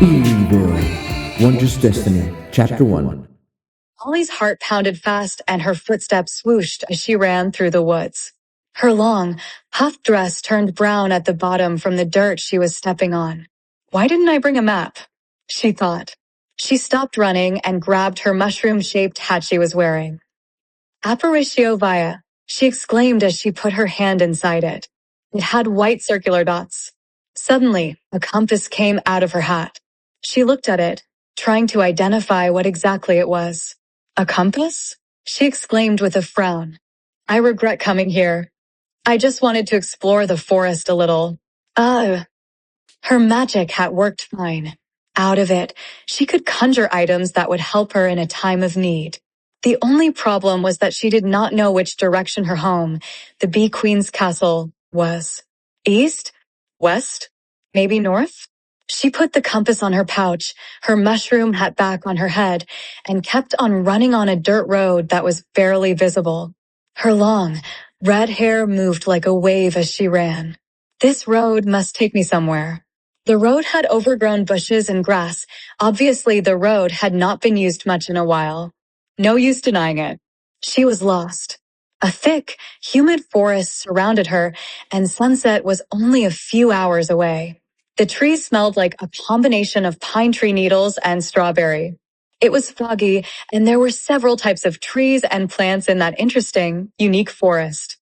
Eerieville-Wondrous Destiny, Chapter 1. Molly's heart pounded fast and her footsteps swooshed as she ran through the woods. Her long, puffed dress turned brown at the bottom from the dirt she was stepping on. Why didn't I bring a map? She thought. She stopped running and grabbed her mushroom-shaped hat she was wearing. Apparitio Via, she exclaimed as she put her hand inside it. It had white circular dots. Suddenly, a compass came out of her hat. She looked at it, trying to identify what exactly it was. A compass? She exclaimed with a frown. I regret coming here. I just wanted to explore the forest a little. Her magic hat worked fine. Out of it, she could conjure items that would help her in a time of need. The only problem was that she did not know which direction her home, the Bee Queen's castle, was. East? West? Maybe north? She put the compass on her pouch, her mushroom hat back on her head, and kept on running on a dirt road that was barely visible. Her long, red hair moved like a wave as she ran. This road must take me somewhere. The road had overgrown bushes and grass. Obviously, the road had not been used much in a while. No use denying it. She was lost. A thick, humid forest surrounded her, and sunset was only a few hours away. The trees smelled like a combination of pine tree needles and strawberry. It was foggy, and there were several types of trees and plants in that interesting, unique forest.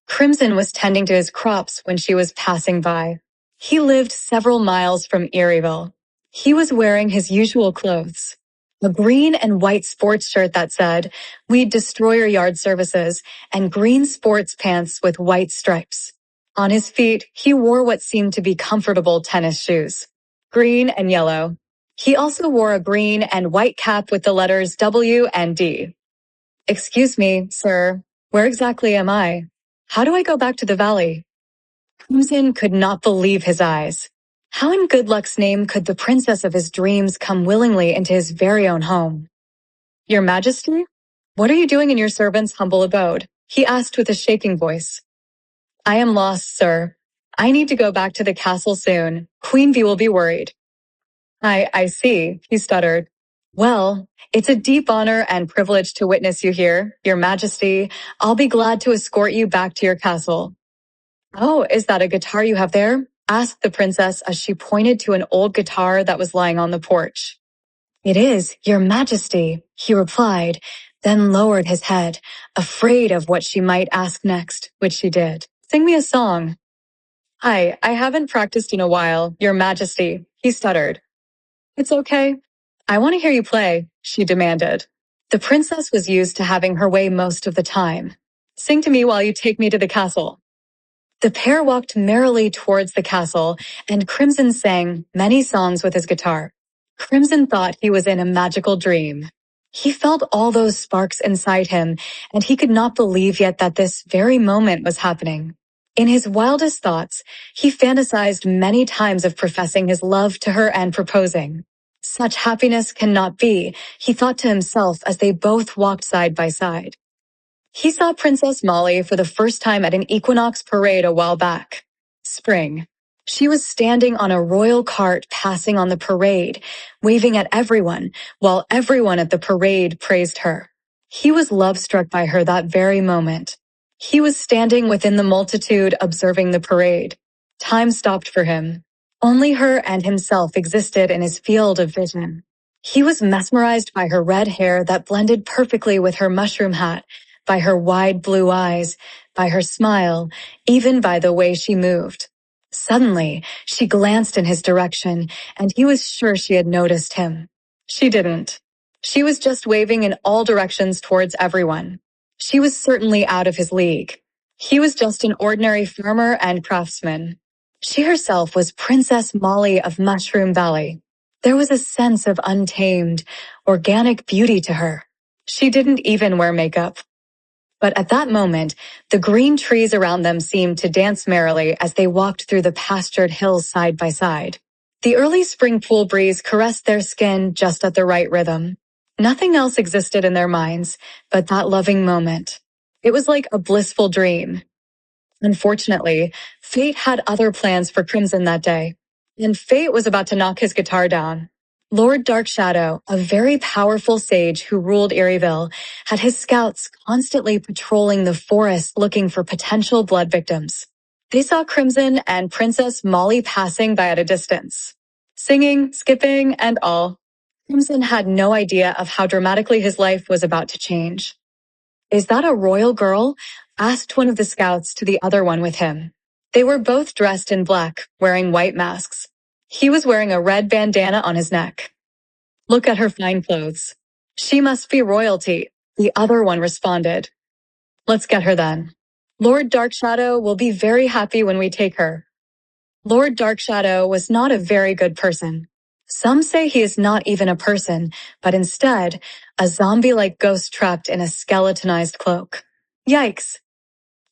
Crimson was tending to his crops when she was passing by. He lived several miles from Eerieville. He was wearing his usual clothes. A green and white sports shirt that said, "Weed Destroyer Yard Services," and green sports pants with white stripes. On his feet, he wore what seemed to be comfortable tennis shoes. Green and yellow. He also wore a green and white cap with the letters W and D. Excuse me, sir, where exactly am I? How do I go back to the valley? Crimson could not believe his eyes. How in good luck's name could the princess of his dreams come willingly into his very own home? Your Majesty? What are you doing in your servant's humble abode? He asked with a shaking voice. I am lost, sir. I need to go back to the castle soon. Queen Bee will be worried. I see, he stuttered. Well, it's a deep honor and privilege to witness you here, Your Majesty. I'll be glad to escort you back to your castle. Oh, is that a guitar you have there? Asked the princess as she pointed to an old guitar that was lying on the porch. It is, Your Majesty, he replied, then lowered his head, afraid of what she might ask next, which she did. Sing me a song. I haven't practiced in a while, Your Majesty, he stuttered. It's okay. I want to hear you play, she demanded. The princess was used to having her way most of the time. Sing to me while you take me to the castle. The pair walked merrily towards the castle, and Crimson sang many songs with his guitar. Crimson thought he was in a magical dream. He felt all those sparks inside him, and he could not believe yet that this very moment was happening. In his wildest thoughts, he fantasized many times of professing his love to her and proposing. Such happiness cannot be, he thought to himself as they both walked side by side. He saw Princess Molly for the first time at an equinox parade a while back. Spring. She was standing on a royal cart passing on the parade, waving at everyone, while everyone at the parade praised her. He was love-struck by her that very moment. He was standing within the multitude observing the parade. Time stopped for him. Only her and himself existed in his field of vision. He was mesmerized by her red hair that blended perfectly with her mushroom hat, by her wide blue eyes, by her smile, even by the way she moved. Suddenly, she glanced in his direction, and he was sure she had noticed him. She didn't. She was just waving in all directions towards everyone. She was certainly out of his league. He was just an ordinary farmer and craftsman. She herself was Princess Molly of Mushroom Valley. There was a sense of untamed, organic beauty to her. She didn't even wear makeup. But at that moment, the green trees around them seemed to dance merrily as they walked through the pastured hills side by side. The early spring cool breeze caressed their skin just at the right rhythm. Nothing else existed in their minds but that loving moment. It was like a blissful dream. Unfortunately, fate had other plans for Crimson that day. and fate was about to knock his guitar down. Lord Darkshadow, a very powerful sage who ruled Eerieville, had his scouts constantly patrolling the forest looking for potential blood victims. They saw Crimson and Princess Molly passing by at a distance. Singing, skipping, and all. Crimson had no idea of how dramatically his life was about to change. "Is that a royal girl?" asked one of the scouts to the other one with him. They were both dressed in black, wearing white masks. He was wearing a red bandana on his neck. "Look at her fine clothes. She must be royalty," the other one responded. "Let's get her then. Lord Darkshadow will be very happy when we take her." Lord Darkshadow was not a very good person. Some say he is not even a person, but instead, a zombie-like ghost trapped in a skeletonized cloak. Yikes!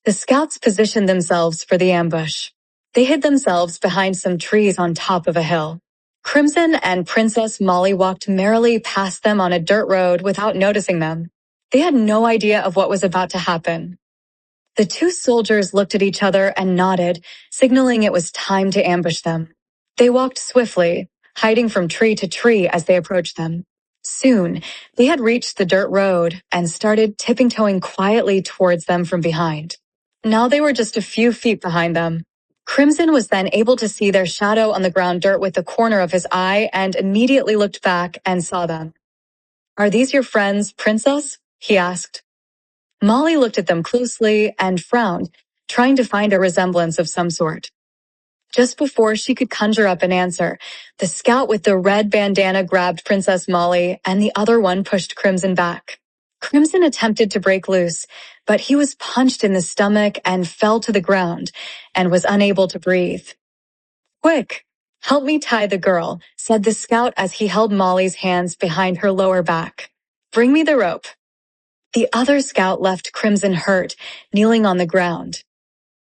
The scouts positioned themselves for the ambush. They hid themselves behind some trees on top of a hill. Crimson and Princess Molly walked merrily past them on a dirt road without noticing them. They had no idea of what was about to happen. The two soldiers looked at each other and nodded, signaling it was time to ambush them. They walked swiftly, hiding from tree to tree as they approached them. Soon, they had reached the dirt road and started tipping-toeing quietly towards them from behind. Now they were just a few feet behind them. Crimson was then able to see their shadow on the ground dirt with the corner of his eye and immediately looked back and saw them. "Are these your friends, Princess?" he asked. Molly looked at them closely and frowned, trying to find a resemblance of some sort. Just before she could conjure up an answer, the scout with the red bandana grabbed Princess Molly and the other one pushed Crimson back. Crimson attempted to break loose, but he was punched in the stomach and fell to the ground and was unable to breathe. "Quick, help me tie the girl," said the scout as he held Molly's hands behind her lower back. "Bring me the rope." The other scout left Crimson hurt, kneeling on the ground.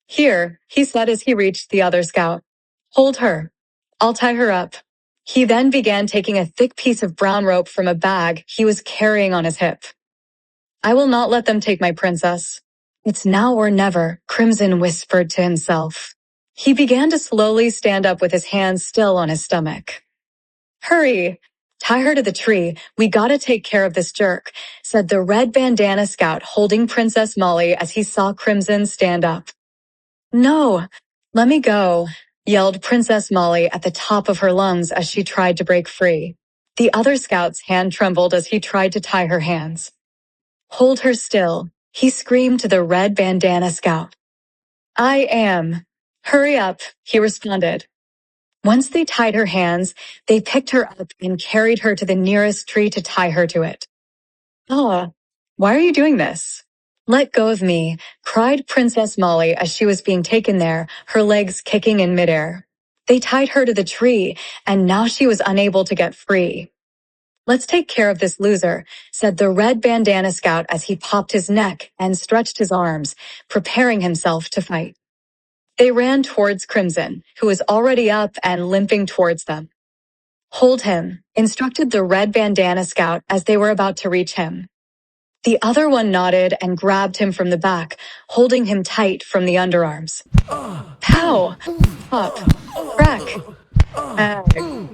"Here," he said as he reached the other scout. "Hold her. I'll tie her up." He then began taking a thick piece of brown rope from a bag he was carrying on his hip. "I will not let them take my princess." "It's now or never," Crimson whispered to himself. He began to slowly stand up with his hands still on his stomach. "Hurry! Tie her to the tree. We gotta take care of this jerk," said the red bandana scout holding Princess Molly as he saw Crimson stand up. "No, let me go," yelled Princess Molly at the top of her lungs as she tried to break free. The other scout's hand trembled as he tried to tie her hands. "Hold her still," he screamed to the red bandana scout. "I am." "Hurry up," he responded. Once they tied her hands, they picked her up and carried her to the nearest tree to tie her to it. "Ah, why are you doing this?" "Let go of me," cried Princess Molly as she was being taken there, her legs kicking in midair. They tied her to the tree, and now she was unable to get free. "Let's take care of this loser," said the red bandana scout as he popped his neck and stretched his arms, preparing himself to fight. They ran towards Crimson, who was already up and limping towards them. "Hold him," instructed the red bandana scout as they were about to reach him. The other one nodded and grabbed him from the back, holding him tight from the underarms. Pow! Pop! Crack! Ag!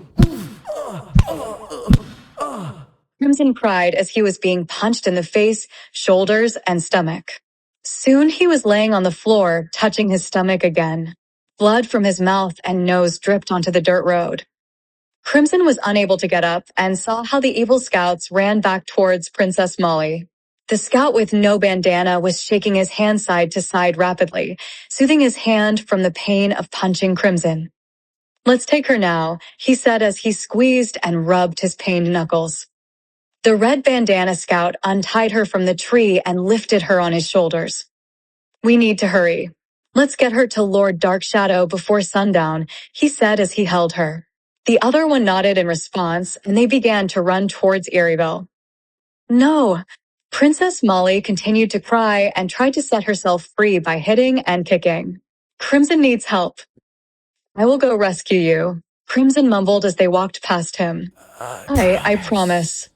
Crimson cried as he was being punched in the face, shoulders, and stomach. Soon he was laying on the floor, touching his stomach again. Blood from his mouth and nose dripped onto the dirt road. Crimson was unable to get up and saw how the evil scouts ran back towards Princess Molly. The scout with no bandana was shaking his hand side to side rapidly, soothing his hand from the pain of punching Crimson. "Let's take her now," he said as he squeezed and rubbed his pained knuckles. The red bandana scout untied her from the tree and lifted her on his shoulders. "We need to hurry. Let's get her to Lord Darkshadow before sundown," he said as he held her. The other one nodded in response, and they began to run towards Eerieville. "No!" Princess Molly continued to cry and tried to set herself free by hitting and kicking. "Crimson needs help." "I will go rescue you," Crimson mumbled as they walked past him. I promise."